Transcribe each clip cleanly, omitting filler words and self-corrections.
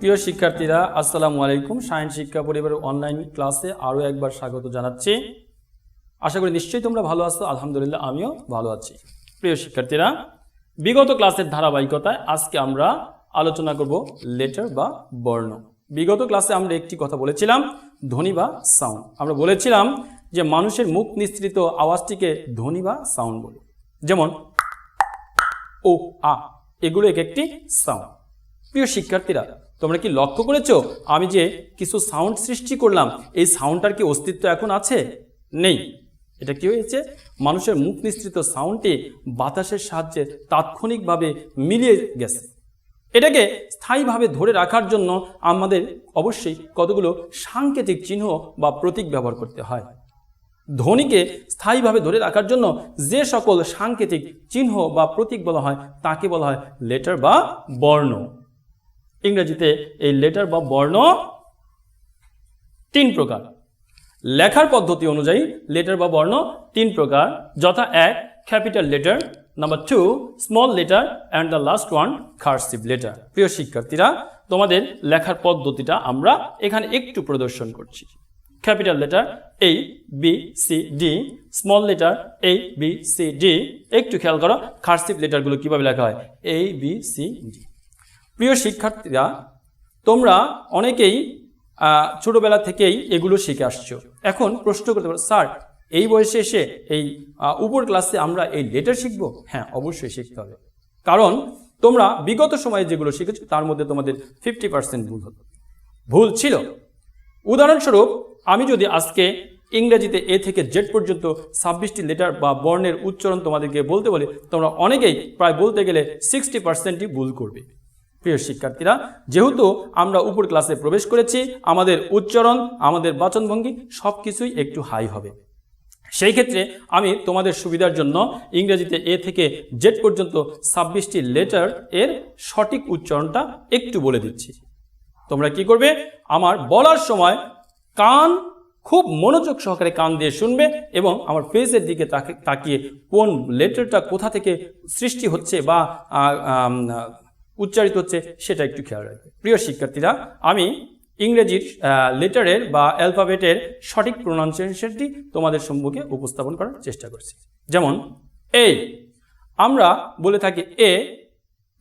প্রিয় শিক্ষার্থীরা আসসালামু আলাইকুম। সায়েন্স শিক্ষা পরিবারের অনলাইন ক্লাসে আরও একবার স্বাগত জানাচ্ছি। আশা করি নিশ্চয়ই তোমরা ভালো আছো। আলহামদুলিল্লাহ আমিও ভালো আছি। প্রিয় শিক্ষার্থীরা, বিগত ক্লাসের ধারাবাহিকতায় আজকে আমরা আলোচনা করব লেটার বা বর্ণ। বিগত ক্লাসে আমরা একটি কথা বলেছিলাম, ধ্বনি বা সাউন্ড। আমরা বলেছিলাম যে মানুষের মুখ নিঃসৃত আওয়াজটিকে ধ্বনি বা সাউন্ড বলে, যেমন ও, আ, এগুলো এক একটি সাউন্ড। প্রিয় শিক্ষার্থীরা, তোমরা কি লক্ষ্য করেছো আমি যে কিছু সাউন্ড সৃষ্টি করলাম, এই সাউন্ডটার কি অস্তিত্ব এখন আছে? নেই। এটা কি হয়েছে? মানুষের মুখ নিঃসৃত সাউন্ডটি বাতাসের সাহায্যে তাৎক্ষণিকভাবে মিলিয়ে গেছে। এটাকে স্থায়ীভাবে ধরে রাখার জন্য আমাদের অবশ্যই কতগুলো সাংকেতিক চিহ্ন বা প্রতীক ব্যবহার করতে হয়। ধ্বনিকে স্থায়ীভাবে ধরে রাখার জন্য যে সকল সাংকেতিক চিহ্ন বা প্রতীক বলা হয় তাকে বলা হয় লেটার বা বর্ণ। ইংরেজিতে এই লেটার বা বর্ণ তিন প্রকার। লেখার পদ্ধতি অনুযায়ী লেটার বা বর্ণ তিন প্রকার, যথা: 1 capital letter, number 2 small letter and the last one cursive letter. প্রিয় শিক্ষার্থীরা, তোমাদের লেখার পদ্ধতিটা আমরা এখানে একটু প্রদর্শন করছি। Capital letter A B C D, small letter A B C D। একটু খেয়াল করো কার্সিভ লেটারগুলো কিভাবে লেখা হয়, A B C D। প্রিয় শিক্ষার্থীরা, তোমরা অনেকেই ছোটবেলা থেকেই এগুলো শিখে আসছো। এখন প্রশ্ন করতে পারো, স্যার এই বয়সে এসে এই উপর ক্লাসে আমরা এই লেটার শিখবো? হ্যাঁ, অবশ্যই শিখতে হবে, কারণ তোমরা বিগত সময়ে যেগুলো শিখেছো তার মধ্যে তোমাদের 50% ভুল ছিল। উদাহরণস্বরূপ, আমি যদি আজকে ইংরেজিতে এ থেকে জেড পর্যন্ত 26টি লেটার বা বর্ণের উচ্চারণ তোমাদেরকে বলতে বলি, তোমরা অনেকেই প্রায় বলতে গেলে 60%ই ভুল করবে। প্রিয় শিক্ষার্থীরা, যেহেতু আমরা উপর ক্লাসে প্রবেশ করেছি, আমাদের উচ্চারণ, আমাদের বাচনভঙ্গি সব কিছুই একটু হাই হবে। সেই ক্ষেত্রে আমি তোমাদের সুবিধার জন্য ইংরেজিতে এ থেকে জেড পর্যন্ত 26টি লেটার এর সঠিক উচ্চারণটা একটু বলে দিচ্ছি। তোমরা কি করবে, আমার বলার সময় কান খুব মনোযোগ সহকারে কান দিয়ে শুনবে এবং আমার ফেসের দিকে তাকিয়ে কোন লেটারটা কোথা থেকে সৃষ্টি হচ্ছে বা উচ্চারিত হচ্ছে সেটা একটু খেয়াল রাখবে। প্রিয় শিক্ষার্থীরা, আমি ইংরেজির লেটারের বা অ্যালফাবেটের সঠিক প্রোনাউন্সিয়েশনটি তোমাদের সম্মুখে উপস্থাপন করার চেষ্টা করছি। যেমন এ, আমরা বলে থাকি এ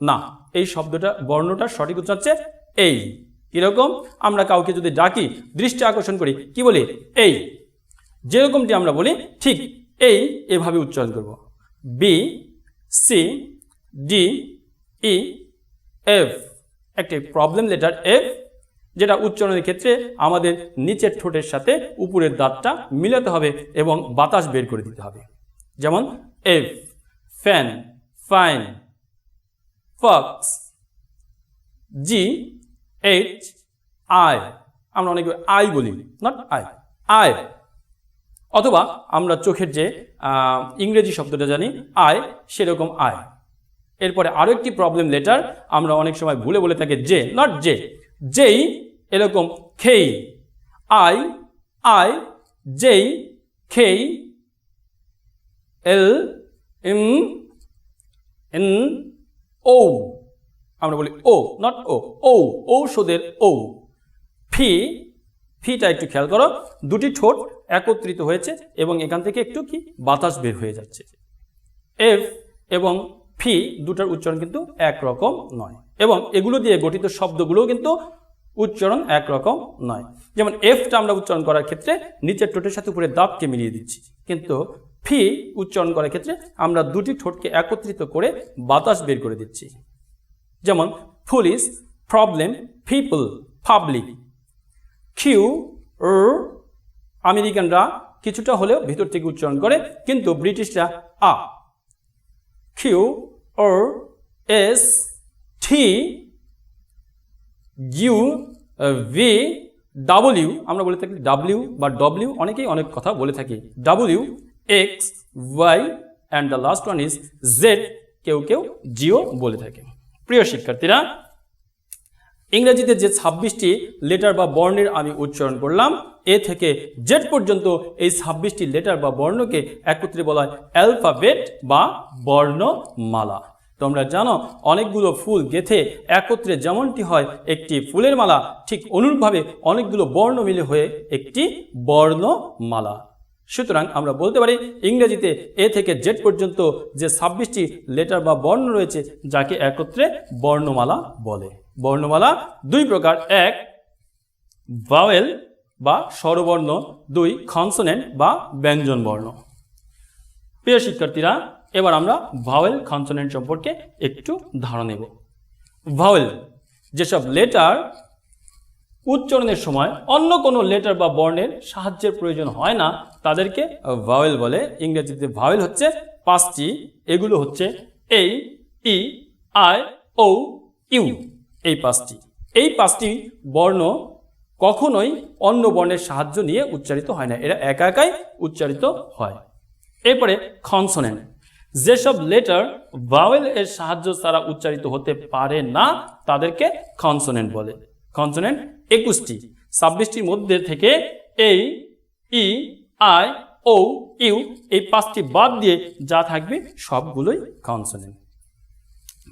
না, এই শব্দটা বর্ণটা সঠিক উচ্চারণ হচ্ছে এই। এরকম আমরা কাউকে যদি ডাকি, দৃষ্টি আকর্ষণ করি, কি বলি? এই। যেরকমটি আমরা বলি ঠিক এই এভাবে উচ্চারণ করব। B C D E F, একটি প্রবলেম লেটার এফ, যেটা উচ্চারণের ক্ষেত্রে আমাদের নিচের ঠোঁটের সাথে উপরের দাঁতটা মিলাতে হবে এবং বাতাস বের করে দিতে হবে। যেমন F, fan, fine, Fox. G H I, আমরা অনেক আই বলি, নট আই, আই। অথবা আমরা চোখের যে ইংরেজি শব্দটা জানি আই, সেরকম আই। এরপরে আরো একটি প্রবলেম লেটার আমরা অনেক সময় ভুলে বলে থাকি জে, নট জে, যেই, এরকম খেই, আই আই যেই খেই, এল এম এন ও, আমরা বলি ও, নট ও, ও, ঔষধের ও। ফি, ফিটা একটু খেয়াল করো, দুটি ঠোঁট একত্রিত হয়েছে এবং এখান থেকে একটু কি বাতাস বের হয়ে যাচ্ছে। এফ এবং ফি দুটার উচ্চারণ কিন্তু একরকম নয়, এবং এগুলো দিয়ে গঠিত শব্দগুলোও কিন্তু উচ্চারণ একরকম নয়। যেমন এফটা আমরা উচ্চারণ করার ক্ষেত্রে নিচের ঠোঁটের সাথে উপরে দাঁতকে মিলিয়ে দিচ্ছি, কিন্তু ফি উচ্চারণ করার ক্ষেত্রে আমরা দুটি ঠোঁটকে একত্রিত করে বাতাস বের করে দিচ্ছি। যেমন police, problem, people, public. Q, আমেরিকানরা কিছুটা হলেও ভিতর থেকে উচ্চারণ করে, কিন্তু ব্রিটিশরা আ। Q, S, T, U, V, W, আমরা বলে থাকি ডাব্লিউ বা ডব্লিউ, অনেকেই অনেক কথা বলে থাকি। W, X, Y and the last one is Z, কেউ কেউ জিও বলে থাকে। প্রিয় শিক্ষার্থীরা, ইংরেজিতে যে 26টি লেটার বা বর্ণের আমি উচ্চারণ করলাম, এ থেকে জেড পর্যন্ত এই 26টি লেটার বা বর্ণকে একত্রে বলা হয় অ্যালফাবেট বা বর্ণমালা। তোমরা জানো অনেকগুলো ফুল গেথে একত্রে যেমনটি হয় একটি ফুলের মালা, ঠিক অনুরূপভাবে অনেকগুলো বর্ণ মিলে হয়ে একটি বর্ণমালা। সুতরাং আমরা বলতে পারি ইংরেজিতে এ থেকে জেড পর্যন্ত যে 26টি লেটার বা বর্ণ রয়েছে যাকে একত্রে বর্ণমালা বলে। বর্ণমালা দুই প্রকার, এক ভাওয়েল বা স্বরবর্ণ, দুই কনসোনেন্ট বা ব্যঞ্জন বর্ণ। প্রিয় শিক্ষার্থীরা, এবার আমরা ভাওয়েল কনসোনেন্ট সম্পর্কে একটু ধারণা নেব। ভাওয়েল যেসব লেটার উচ্চারণের সময় অন্য কোনো লেটার বা বর্ণের সাহায্যের প্রয়োজন হয় না তাদেরকে ভাওয়েল বলে। ইংরেজিতে ভাওয়েল হচ্ছে 5টি, এগুলো হচ্ছে এ, ই, আই, ও, ইউ। এই পাঁচটি বর্ণ কখনোই অন্য বর্ণের সাহায্য নিয়ে উচ্চারিত হয় না, এরা একা একাই উচ্চারিত হয়। এরপরে কনসোনেন্ট, যেসব লেটার ভাওয়েল এর সাহায্য ছাড়া উচ্চারিত হতে পারে না তাদেরকে কনসোনেন্ট বলে। কনসোনেন্ট 21টি, 26টির মধ্যে থেকে এ, ই, আই, ও, ইউ এই 5টি বাদ দিয়ে যা থাকবে সবগুলোই কনসোনেন্ট।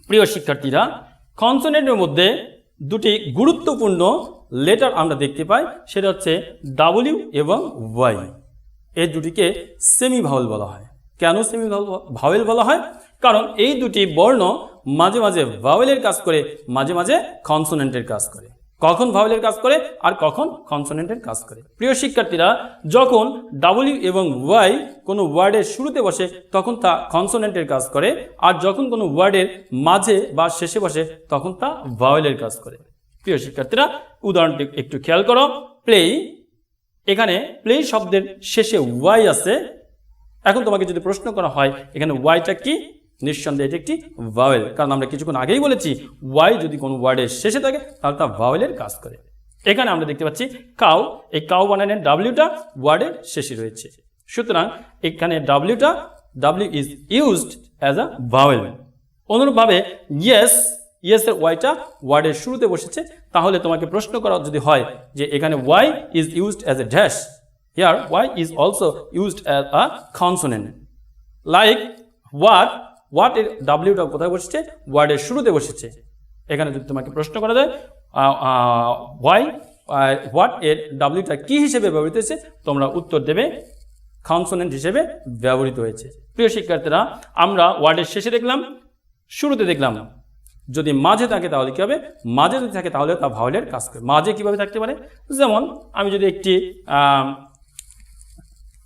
প্রিয় শিক্ষার্থীরা, কনসোনেন্টের মধ্যে দুটি গুরুত্বপূর্ণ লেটার আমরা দেখতে পাই, সেটা হচ্ছে ডাব্লিউ এবং ওয়াই। এই দুটিকে সেমি ভাওয়েল বলা হয়। কেন সেমি ভাওয়েল বলা হয়? কারণ এই দুটি বর্ণ মাঝে মাঝে ভাওয়েলের কাজ করে, মাঝে মাঝে কনসোনেন্টের কাজ করে। কখন ভাওয়েলের কাজ করে আর কখন কনসোনেন্টের কাজ করে। প্রিয় শিক্ষার্থীরা, যখন ডাব্লিউ এবং ওয়াই কোনো ওয়ার্ডের শুরুতে বসে তখন তা কনসোনেন্টের কাজ করে, আর যখন কোনো ওয়ার্ডের মাঝে বা শেষে বসে তখন তা ভাওয়েলের কাজ করে। প্রিয় শিক্ষার্থীরা, উদাহরণটি একটু খেয়াল করো। প্লে, এখানে প্লে শব্দের শেষে ওয়াই আছে। এখন তোমাকে যদি প্রশ্ন করা হয় এখানে ওয়াইটা কি, নিঃসন্দেহে এটি একটি ভাওয়েল, কারণ আমরা কিছুক্ষণ আগেই বলেছি ওয়াই যদি কোনো ওয়ার্ডের শেষে থাকে তাহলে তা ভাওয়েলের কাজ করে। এখানে আমরা দেখতে পাচ্ছি কাউ, এই কাউ বানানের ডাব্লিউটা ওয়ার্ডের শেষে রয়েছে, সুতরাং এখানে W is used as a vowel. অনুরূপভাবে ইয়েস এর ওয়াইটা ওয়ার্ডের শুরুতে বসেছে, তাহলে তোমাকে প্রশ্ন করা যদি হয় যে এখানে Y is used as a dash, here Y is also used as a consonant. Like what এর ডাব্লিউটা কোথায় বসেছে? ওয়ার্ডের শুরুতে বসেছে। এখানে যদি তোমাকে প্রশ্ন করা যায় হোয়াট এর ডাব্লিউটা কি হিসেবে ব্যবহৃত হয়েছে, তোমরা উত্তর দেবে কনসোনেন্ট হিসেবে ব্যবহৃত হয়েছে। প্রিয় শিক্ষার্থীরা, আমরা ওয়ার্ডের শেষে দেখলাম, শুরুতে দেখলাম। যদি মাঝে থাকে তাহলে কি হবে? মাঝে যদি থাকে তাহলে তা ভাওয়েলের কাজ করে। মাঝে কিভাবে থাকতে পারে? যেমন আমি যদি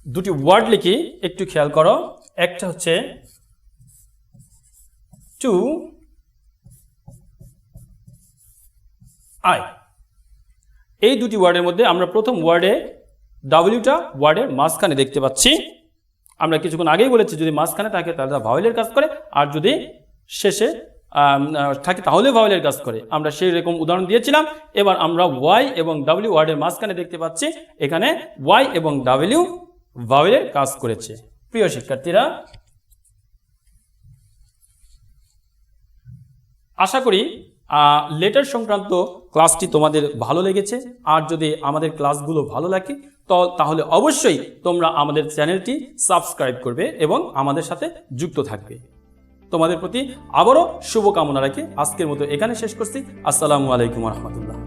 দুটি ওয়ার্ড লিখি, একটু খেয়াল করো। একটা হচ্ছে টু আই। এই দুটি ওয়ার্ডের মধ্যে আমরা প্রথম ওয়ার্ডে ডাব্লিউটা ওয়ার্ডের মাঝখানে দেখতে পাচ্ছি। আমরা কিছুক্ষণ আগেই বলেছি যদি মাঝখানে থাকে তাহলে তা ভাওয়েলের কাজ করে, আর যদি শেষে থাকে তাহলে ভাওয়েলের কাজ করে। আমরা সেই রকম উদাহরণ দিয়েছিলাম। এবার আমরা ওয়াই এবং ডাব্লিউ ওয়ার্ডের মাঝখানে দেখতে পাচ্ছি, এখানে ওয়াই এবং ডাব্লিউ ভাওয়েলের কাজ করেছে। প্রিয় শিক্ষার্থীরা, আশা করি লেটার সংক্রান্ত ক্লাসটি তোমাদের ভালো লেগেছে। আর যদি আমাদের ক্লাসগুলো ভালো লাগে তাহলে অবশ্যই তোমরা আমাদের চ্যানেলটি সাবস্ক্রাইব করবে এবং আমাদের সাথে যুক্ত থাকবে। তোমাদের প্রতি আবারও শুভকামনা রাখি আজকের মতো এখানে শেষ করছি। আসসালামু আলাইকুম ওয়া রাহমাতুল্লাহ।